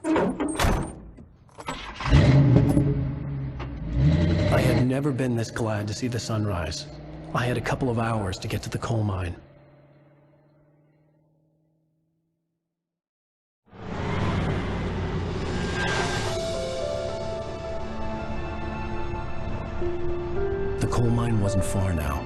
I had never been this glad to see the sunrise. I had a couple of hours to get to the coal mine. The coal mine wasn't far now.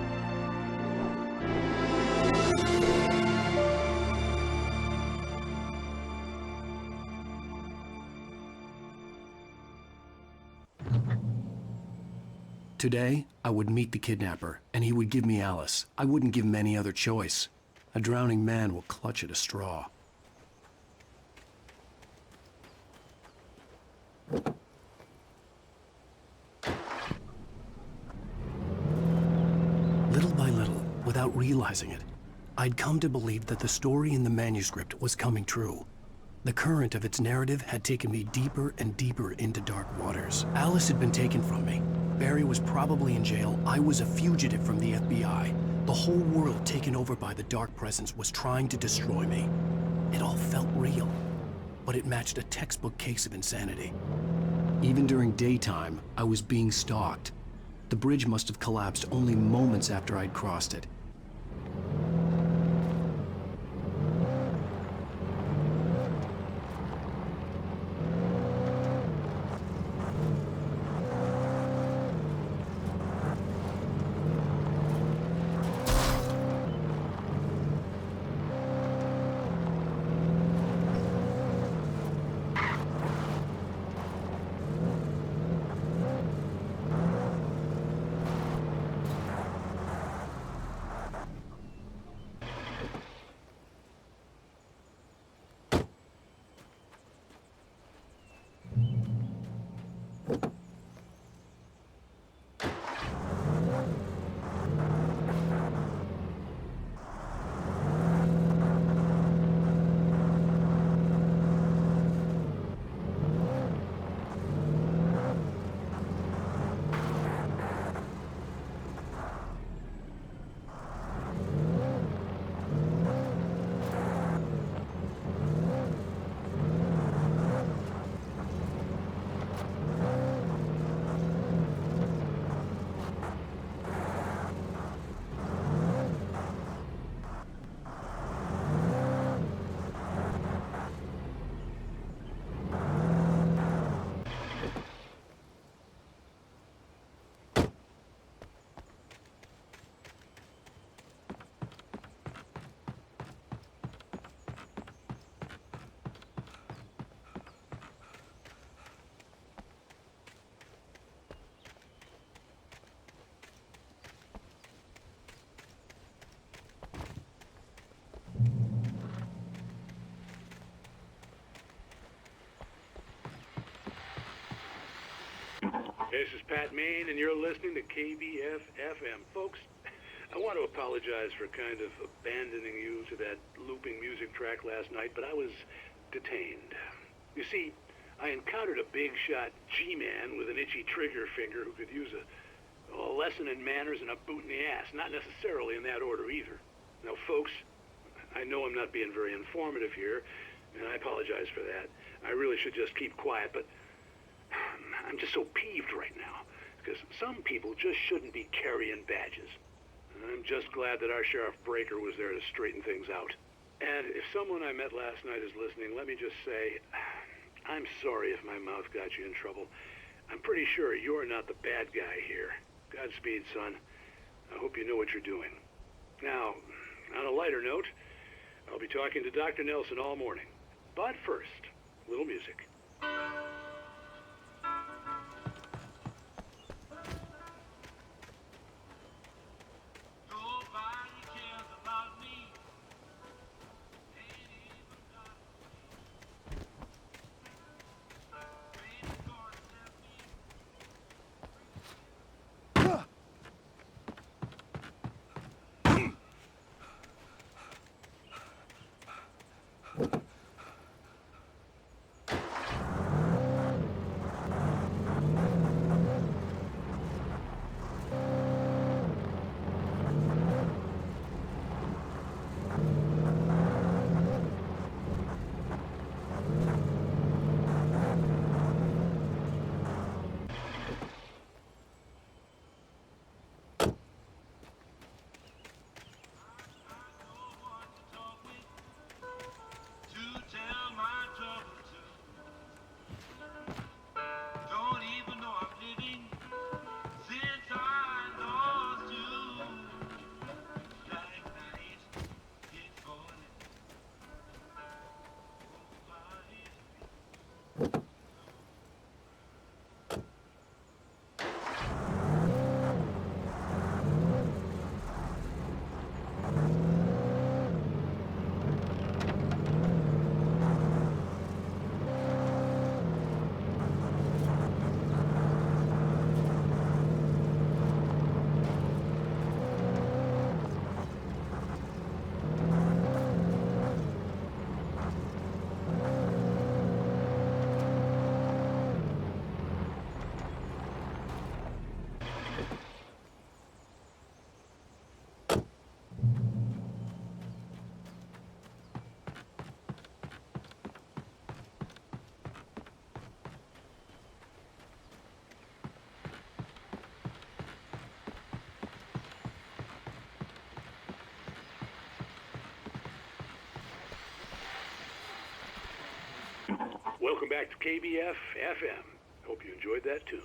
Today, I would meet the kidnapper, and he would give me Alice. I wouldn't give him any other choice. A drowning man will clutch at a straw. Little by little, without realizing it, I'd come to believe that the story in the manuscript was coming true. The current of its narrative had taken me deeper and deeper into dark waters. Alice had been taken from me. Barry was probably in jail. I was a fugitive from the FBI. The whole world taken over by the dark presence was trying to destroy me. It all felt real, but it matched a textbook case of insanity. Even during daytime, I was being stalked. The bridge must have collapsed only moments after I'd crossed it. This is Pat Main, and you're listening to KBF-FM. Folks, I want to apologize for kind of abandoning you to that looping music track last night, but I was detained. You see, I encountered a big-shot G-man with an itchy trigger finger who could use a lesson in manners and a boot in the ass. Not necessarily in that order, either. Now, folks, I know I'm not being very informative here, and I apologize for that. I really should just keep quiet, but I'm just so peeved right now, because some people just shouldn't be carrying badges. I'm just glad that our Sheriff Breaker was there to straighten things out. And if someone I met last night is listening, let me just say, I'm sorry if my mouth got you in trouble. I'm pretty sure you're not the bad guy here. Godspeed, son. I hope you know what you're doing. Now, on a lighter note, I'll be talking to Dr. Nelson all morning. But first, a little music. Welcome back to KBF FM. Hope you enjoyed that tune.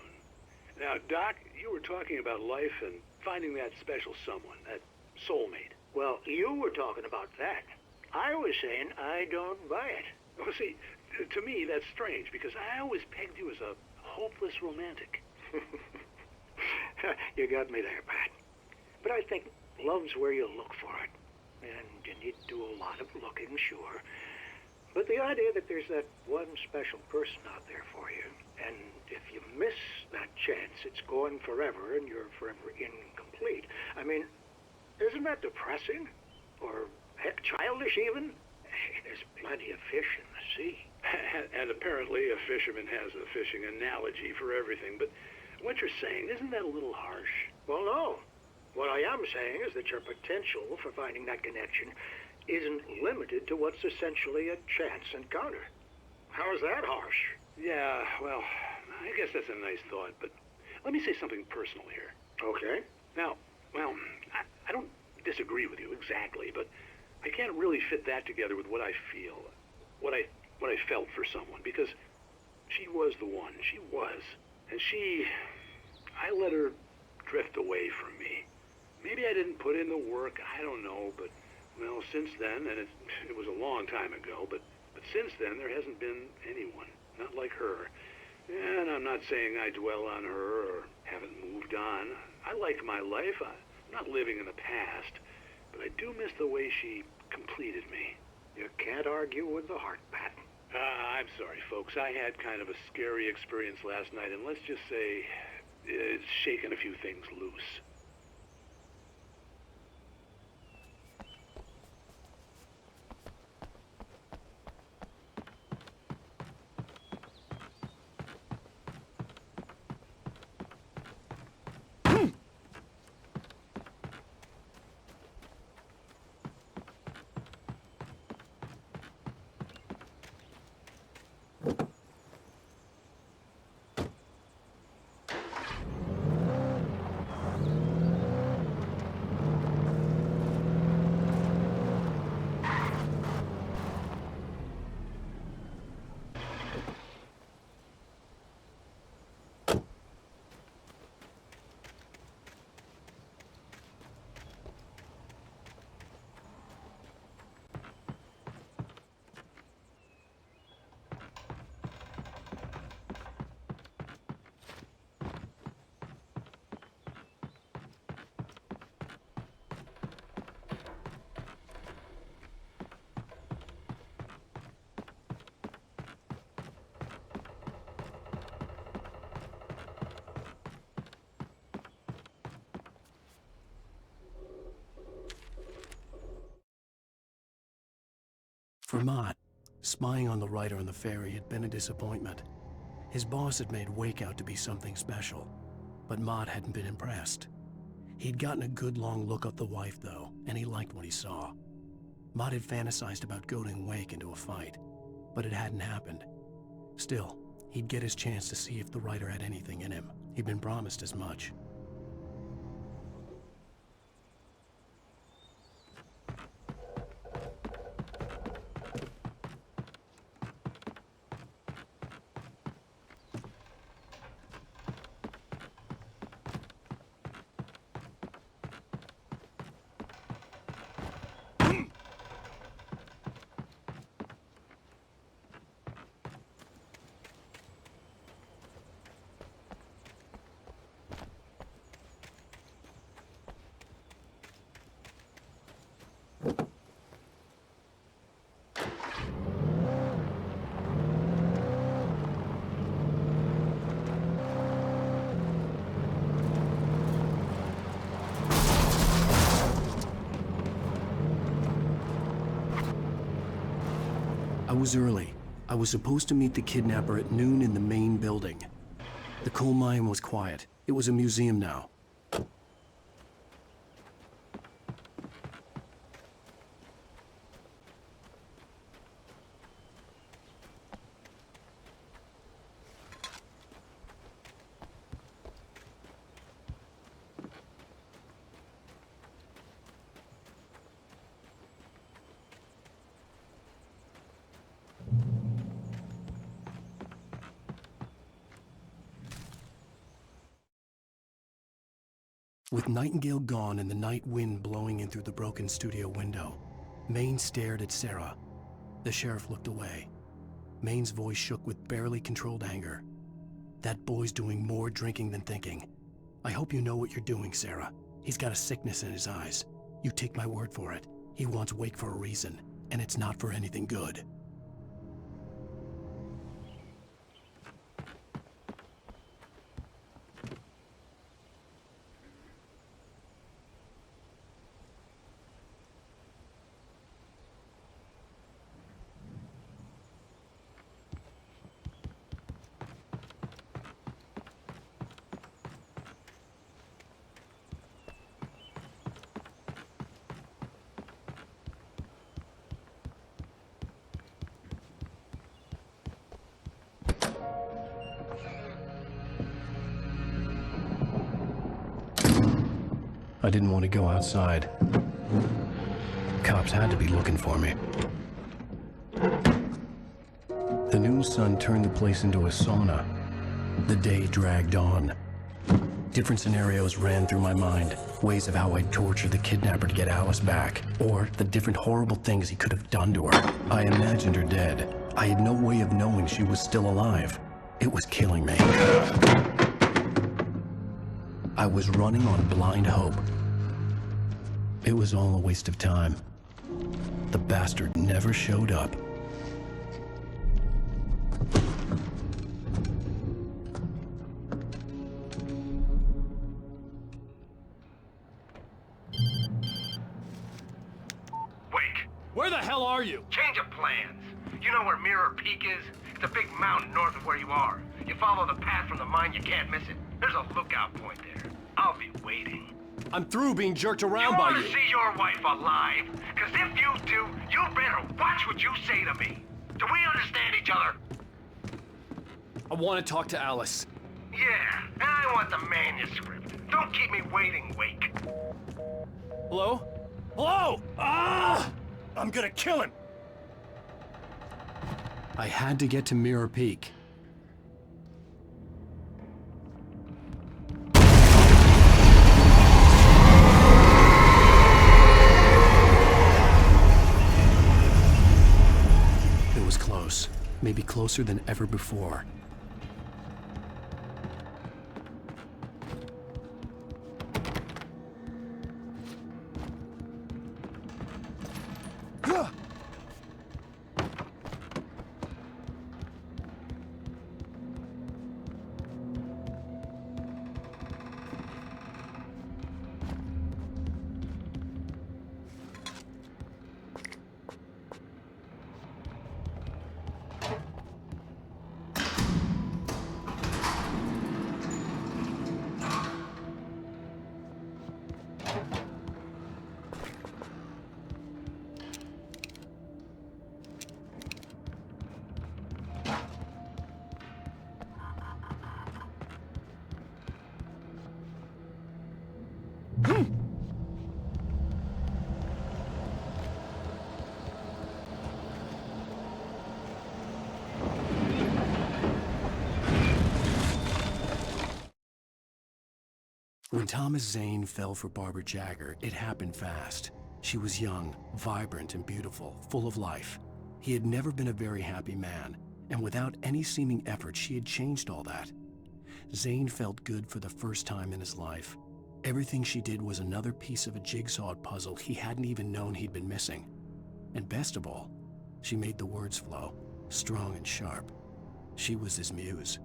Now, Doc, you were talking about life and finding that special someone, that soulmate. Well, you were talking about that. I was saying I don't buy it. Well, see, to me, that's strange, because I always pegged you as a hopeless romantic. You got me there, Pat. But I think love's where you look for it. And you need to do a lot of looking, sure. But the idea that there's that one special person out there for you, and if you miss that chance, it's gone forever and you're forever incomplete. I mean, isn't that depressing? Or heck, childish even? There's plenty of fish in the sea. And apparently a fisherman has a fishing analogy for everything, but what you're saying, isn't that a little harsh? Well, no. What I am saying is that your potential for finding that connection isn't limited to what's essentially a chance encounter. How is that harsh? Yeah, well, I guess that's a nice thought, but let me say something personal here. Okay. Now, well, I don't disagree with you exactly, but I can't really fit that together with what I feel, what I felt for someone, because she was the one. She was. And I let her drift away from me. Maybe I didn't put in the work, I don't know, but, well, since then, and it was a long time ago, but since then, there hasn't been anyone, not like her. And I'm not saying I dwell on her or haven't moved on. I like my life. I'm not living in the past, but I do miss the way she completed me. You can't argue with the heart, Pat. I'm sorry, folks. I had kind of a scary experience last night, and let's just say it's shaken a few things loose. For Mott, spying on the writer on the ferry had been a disappointment. His boss had made Wake out to be something special, but Mott hadn't been impressed. He'd gotten a good long look at the wife, though, and he liked what he saw. Mott had fantasized about goading Wake into a fight, but it hadn't happened. Still, he'd get his chance to see if the writer had anything in him. He'd been promised as much. I was early. I was supposed to meet the kidnapper at noon in the main building. The coal mine was quiet. It was a museum now. With Nightingale gone and the night wind blowing in through the broken studio window, Maine stared at Sarah. The sheriff looked away. Maine's voice shook with barely controlled anger. That boy's doing more drinking than thinking. I hope you know what you're doing, Sarah. He's got a sickness in his eyes. You take my word for it. He wants Wake for a reason, and it's not for anything good. I didn't want to go outside. Cops had to be looking for me. The noon sun turned the place into a sauna. The day dragged on. Different scenarios ran through my mind. Ways of how I'd torture the kidnapper to get Alice back. Or the different horrible things he could have done to her. I imagined her dead. I had no way of knowing she was still alive. It was killing me. I was running on blind hope. It was all a waste of time. The bastard never showed up. Wake, Where the hell are you? change of plans. You know where Mirror Peak is? It's a big mountain north of where you are. You follow the path from the mine, you can't miss it. There's a lookout point there. I'll be waiting. I'm through being jerked around You by want you. to see your wife alive? Because if you do, you better watch what you say to me. Do we understand each other? I want to talk to Alice. Yeah, and I want the manuscript. Don't keep me waiting, Wake. Hello? Hello? Ah! I'm gonna kill him. I had to get to Mirror Peak. It was close. Maybe closer than ever before. When Thomas Zane fell for Barbara Jagger, it happened fast. She was young, vibrant, and beautiful, full of life. He had never been a very happy man, and without any seeming effort, she had changed all that. Zane felt good for the first time in his life. Everything she did was another piece of a jigsaw puzzle he hadn't even known he'd been missing. And best of all, she made the words flow, strong and sharp. She was his muse.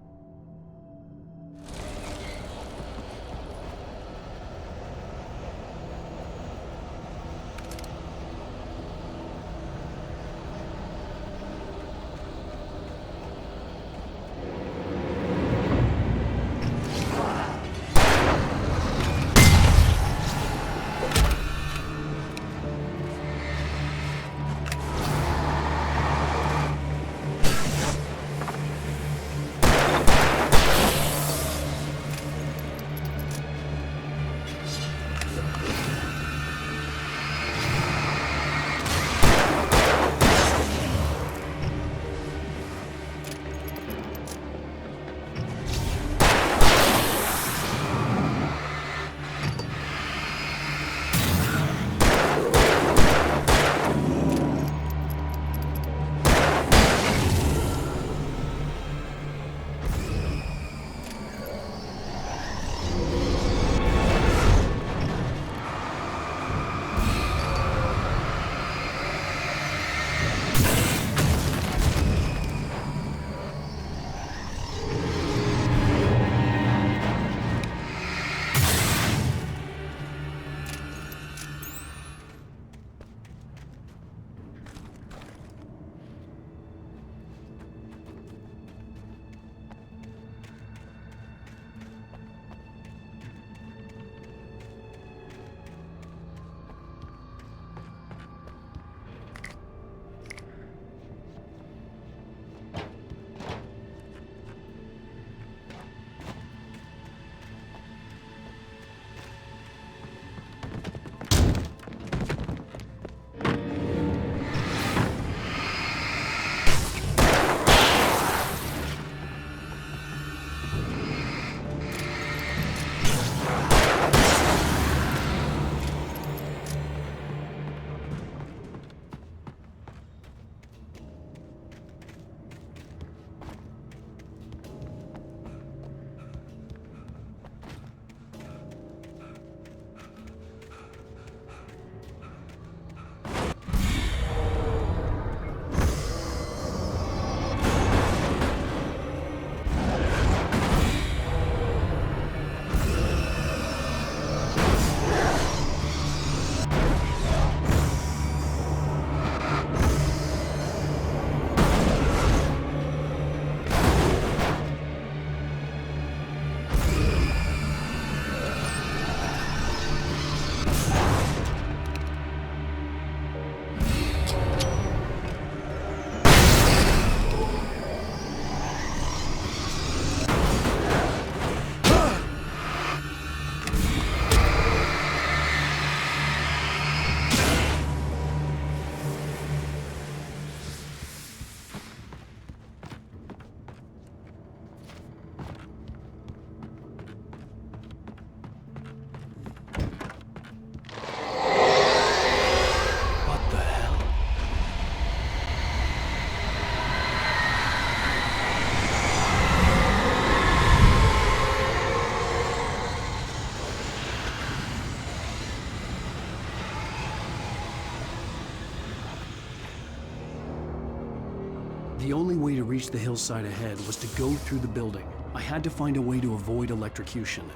to reach the hillside ahead was to go through the building. I had to find a way to avoid electrocution.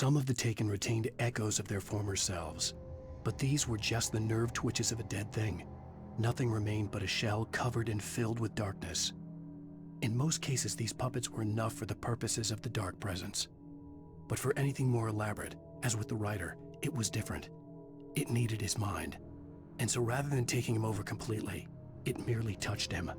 Some of the taken retained echoes of their former selves, but these were just the nerve twitches of a dead thing. Nothing remained but a shell covered and filled with darkness. In most cases, these puppets were enough for the purposes of the dark presence. But for anything more elaborate, as with the writer, it was different. It needed his mind. And so rather than taking him over completely, it merely touched him.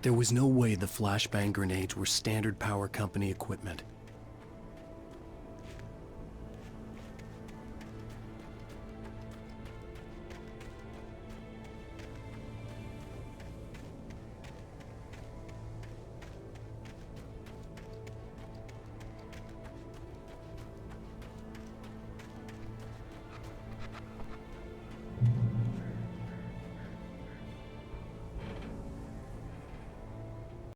There was no way the flashbang grenades were standard power company equipment.